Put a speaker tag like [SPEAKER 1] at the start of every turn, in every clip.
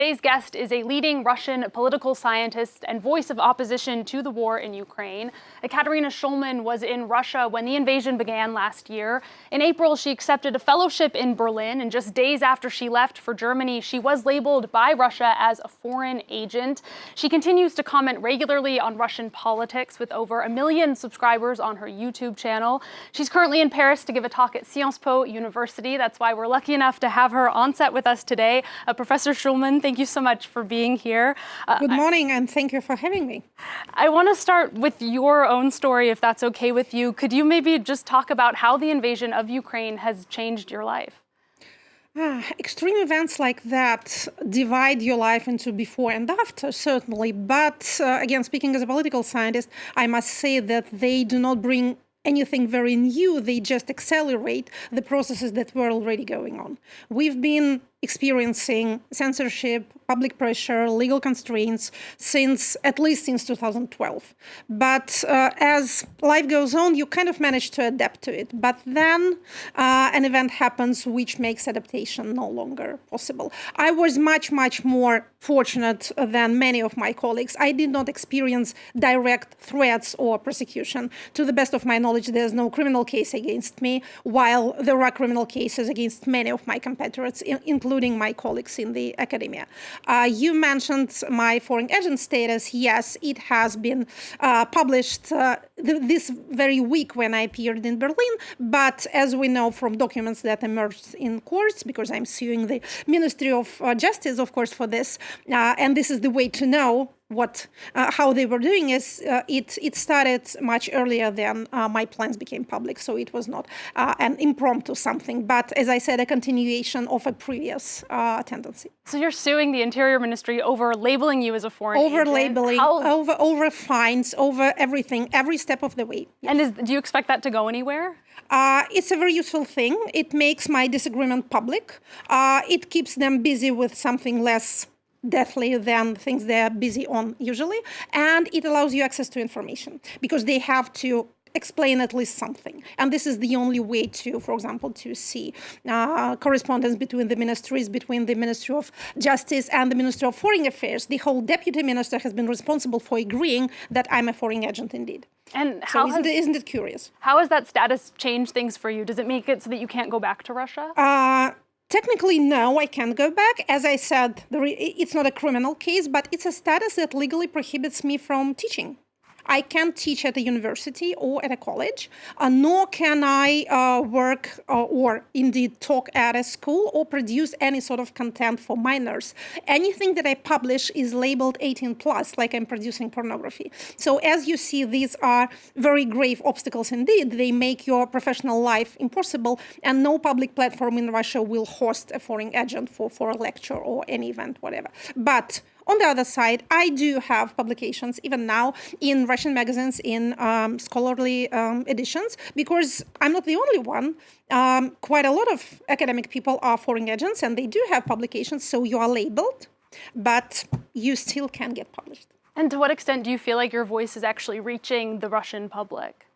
[SPEAKER 1] Today's guest is a leading Russian political scientist and voice of opposition to the war in Ukraine. Ekaterina Schulmann was in Russia when the invasion began last year. In April, she accepted a fellowship in Berlin, and just days after she left for Germany, she was labeled by Russia as a foreign agent. She continues to comment regularly on Russian politics with over 1 million subscribers on her YouTube channel. She's currently in Paris to give a talk at Sciences Po University. That's why we're lucky enough to have her on set with us today. Professor Shulman, thank you so much for being here.
[SPEAKER 2] Good morning, and thank you for having me.
[SPEAKER 1] I want to start with your own story, if that's okay with you. Could you maybe just talk about how the invasion of Ukraine has changed your life?
[SPEAKER 2] Extreme events like that divide your life into before and after, certainly. But again, speaking as a political scientist, I must say that they do not bring anything very new. They just accelerate the processes that were already going on. We've been experiencing censorship, public pressure, legal constraints at least since 2012. But as life goes on, you kind of manage to adapt to it. But then an event happens which makes adaptation no longer possible. I was much, much more fortunate than many of my colleagues. I did not experience direct threats or persecution. To the best of my knowledge, there's no criminal case against me, while there are criminal cases against many of my competitors, including my colleagues in the academia. You mentioned my foreign agent status. Yes, it has been published this very week when I appeared in Berlin. But as we know from documents that emerged in courts, because I'm suing the Ministry of Justice, of course, for this, and this is the way to know how they were doing is it started much earlier than my plans became public, so it was not an impromptu something, but as I said, a continuation of a previous tendency.
[SPEAKER 1] So you're suing the Interior Ministry over labeling you as a foreign agent?
[SPEAKER 2] Over labeling, over fines, over everything, every step of the way. Yes.
[SPEAKER 1] And do you expect that to go anywhere?
[SPEAKER 2] It's a very useful thing. It makes my disagreement public. It keeps them busy with something less deathly than things they're busy on usually, and it allows you access to information because they have to explain at least something. And this is the only way to, for example, to see correspondence between the ministries, between the Ministry of Justice and the Ministry of Foreign Affairs. The whole deputy minister has been responsible for agreeing that I'm a foreign agent indeed.
[SPEAKER 1] And
[SPEAKER 2] isn't it curious?
[SPEAKER 1] How has that status changed things for you? Does it make it so that you can't go back to Russia?
[SPEAKER 2] Technically, no, I can't go back. As I said, it's not a criminal case, but it's a status that legally prohibits me from teaching. I can't teach at a university or at a college, nor can I work or indeed talk at a school or produce any sort of content for minors. Anything that I publish is labeled 18 plus, like I'm producing pornography. So as you see, these are very grave obstacles indeed. They make your professional life impossible, and no public platform in Russia will host a foreign agent for a lecture or any event, whatever. But on the other side, I do have publications, even now, in Russian magazines, in scholarly editions, because I'm not the only one. Quite a lot of academic people are foreign agents, and they do have publications, so you are labeled, but you still can get published.
[SPEAKER 1] And to what extent do you feel like your voice is actually reaching the Russian public?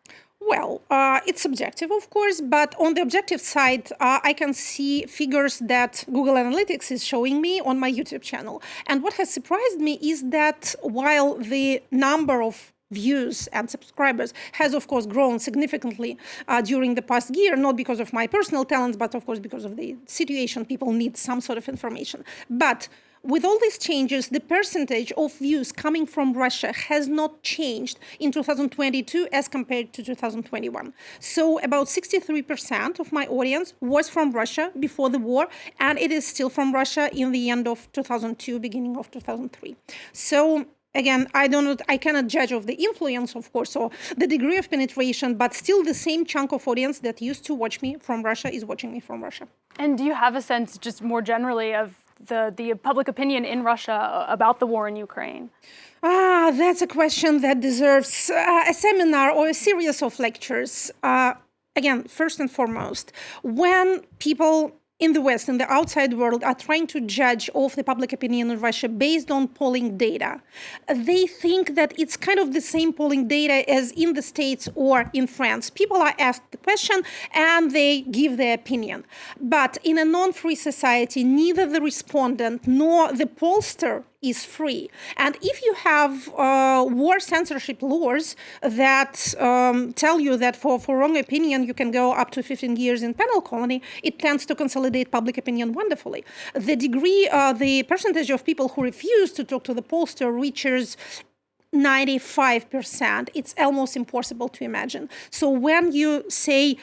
[SPEAKER 2] Well, it's subjective, of course, but on the objective side, I can see figures that Google Analytics is showing me on my YouTube channel. And what has surprised me is that while the number of views and subscribers has, of course, grown significantly during the past year, not because of my personal talents, but, of course, because of the situation. People need some sort of information. But with all these changes, the percentage of views coming from Russia has not changed in 2022 as compared to 2021. So about 63% of my audience was from Russia before the war, and it is still from Russia in the end of 2002, beginning of 2003. So again, I cannot judge of the influence, of course, or the degree of penetration, but still the same chunk of audience that used to watch me from Russia is watching me from Russia.
[SPEAKER 1] And do you have a sense, just more generally, of the public opinion in Russia about the war in Ukraine?
[SPEAKER 2] That's a question that deserves a seminar or a series of lectures. Again, first and foremost, when people in the West, in the outside world, are trying to judge of the public opinion in Russia based on polling data, they think that it's kind of the same polling data as in the States or in France. People are asked the question and they give their opinion. But in a non-free society, neither the respondent nor the pollster is free. And if you have war censorship laws that tell you that for wrong opinion you can go up to 15 years in penal colony, it tends to consolidate public opinion wonderfully. The percentage of people who refuse to talk to the pollster reaches 95%. It's almost impossible to imagine. So when you say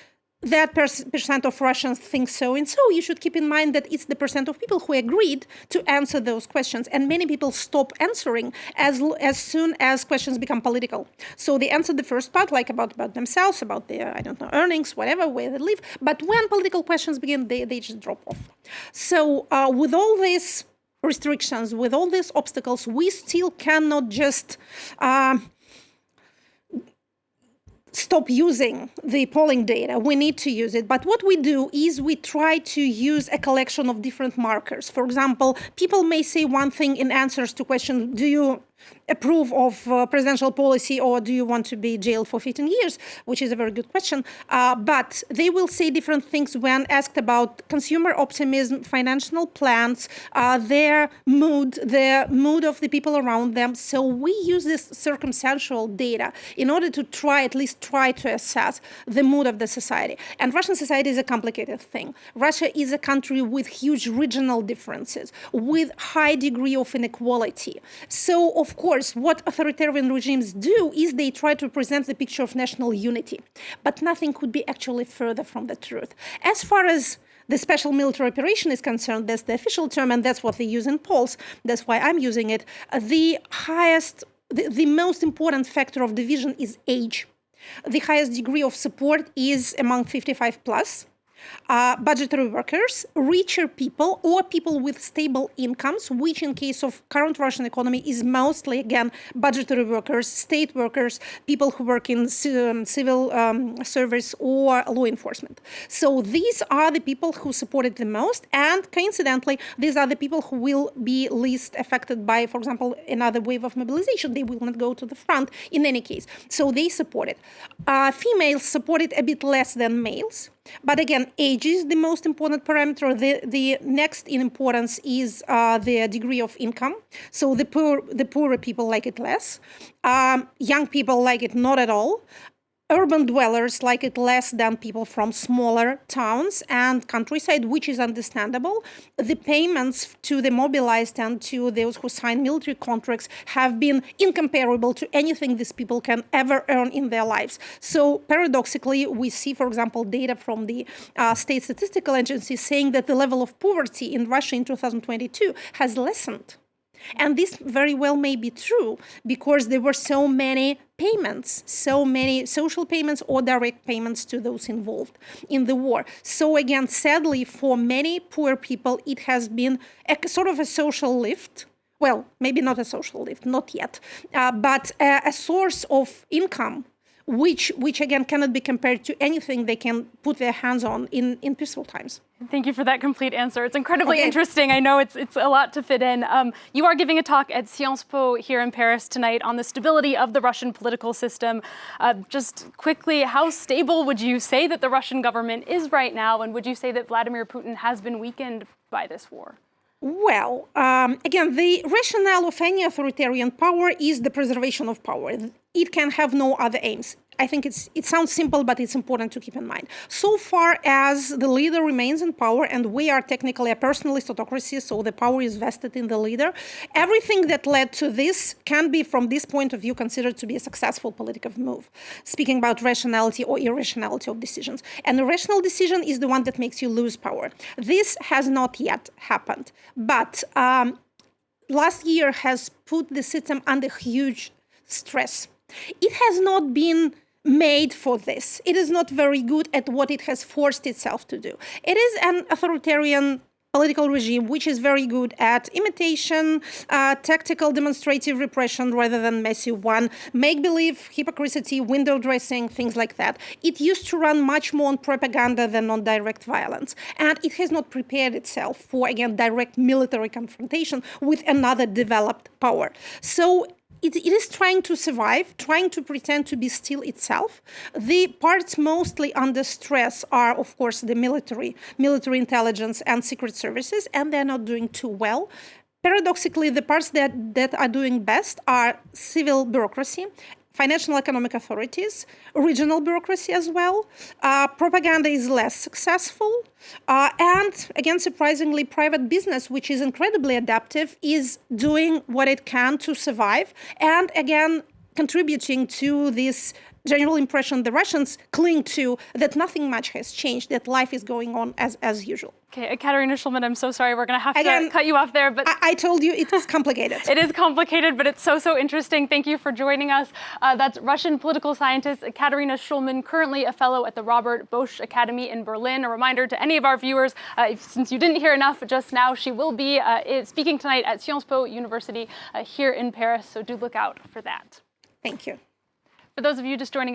[SPEAKER 2] that percent of Russians think so and so, you should keep in mind that it's the percent of people who agreed to answer those questions. And many people stop answering as soon as questions become political. So they answer the first part, like about themselves, about their, earnings, whatever, where they live. But when political questions begin, they just drop off. So with all these restrictions, with all these obstacles, we still cannot just stop using the polling data. We need to use it. But what we do is we try to use a collection of different markers. For example, people may say one thing in answers to questions, do you approve of presidential policy or do you want to be jailed for 15 years, which is a very good question. But they will say different things when asked about consumer optimism, financial plans, their mood of the people around them. So we use this circumstantial data in order to at least try to assess the mood of the society. And Russian society is a complicated thing. Russia is a country with huge regional differences, with high degree of inequality. So, of course, what authoritarian regimes do is they try to present the picture of national unity. But nothing could be actually further from the truth. As far as the special military operation is concerned, that's the official term, and that's what they use in polls. That's why I'm using it. The most important factor of division is age. The highest degree of support is among 55 plus. Budgetary workers, richer people, or people with stable incomes, which in case of current Russian economy is mostly, again, budgetary workers, state workers, people who work in civil service or law enforcement. So these are the people who support it the most, and coincidentally, these are the people who will be least affected by, for example, another wave of mobilization. They will not go to the front in any case. So they support it. Females support it a bit less than males. But again, age is the most important parameter. The next in importance is the degree of income. So the poorer people like it less. Young people like it not at all. Urban dwellers like it less than people from smaller towns and countryside, which is understandable. The payments to the mobilized and to those who sign military contracts have been incomparable to anything these people can ever earn in their lives. So paradoxically, we see, for example, data from the state statistical agency saying that the level of poverty in Russia in 2022 has lessened. And this very well may be true because there were so many payments, so many social payments or direct payments to those involved in the war. So again, sadly, for many poor people, it has been a sort of a social lift. Well, maybe not a social lift, not yet, but a source of income, which again cannot be compared to anything they can put their hands on in peaceful times.
[SPEAKER 1] Thank you for that complete answer. It's incredibly interesting. I know it's a lot to fit in. You are giving a talk at Sciences Po here in Paris tonight on the stability of the Russian political system. Just quickly, how stable would you say that the Russian government is right now? And would you say that Vladimir Putin has been weakened by this war?
[SPEAKER 2] Well, again, the rationale of any authoritarian power is the preservation of power. It can have no other aims. I think it sounds simple, but it's important to keep in mind. So far as the leader remains in power, and we are technically a personalist autocracy, so the power is vested in the leader, everything that led to this can be, from this point of view, considered to be a successful political move, speaking about rationality or irrationality of decisions. An irrational decision is the one that makes you lose power. This has not yet happened, but last year has put the system under huge stress. It has not been made for this. It is not very good at what it has forced itself to do. It is an authoritarian political regime which is very good at imitation, tactical demonstrative repression rather than massive one, make-believe, hypocrisy, window dressing, things like that. It used to run much more on propaganda than on direct violence. And it has not prepared itself for, again, direct military confrontation with another developed power. So it is trying to survive, trying to pretend to be still itself. The parts mostly under stress are, of course, the military intelligence and secret services, and they're not doing too well. Paradoxically, the parts that are doing best are civil bureaucracy, financial economic authorities, regional bureaucracy as well. Propaganda is less successful. And again, surprisingly, private business, which is incredibly adaptive, is doing what it can to survive. And again, contributing to this general impression the Russians cling to, that nothing much has changed, that life is going on as usual.
[SPEAKER 1] Okay, Ekaterina Schulmann, I'm so sorry. We're going to have to cut you off there. But
[SPEAKER 2] I told you it is complicated.
[SPEAKER 1] It is complicated, but it's so interesting. Thank you for joining us. That's Russian political scientist Ekaterina Schulmann, currently a fellow at the Robert Bosch Academy in Berlin. A reminder to any of our viewers, since you didn't hear enough just now, she will be speaking tonight at Sciences Po University here in Paris. So do look out for that.
[SPEAKER 2] Thank you.
[SPEAKER 1] For those of you just joining us,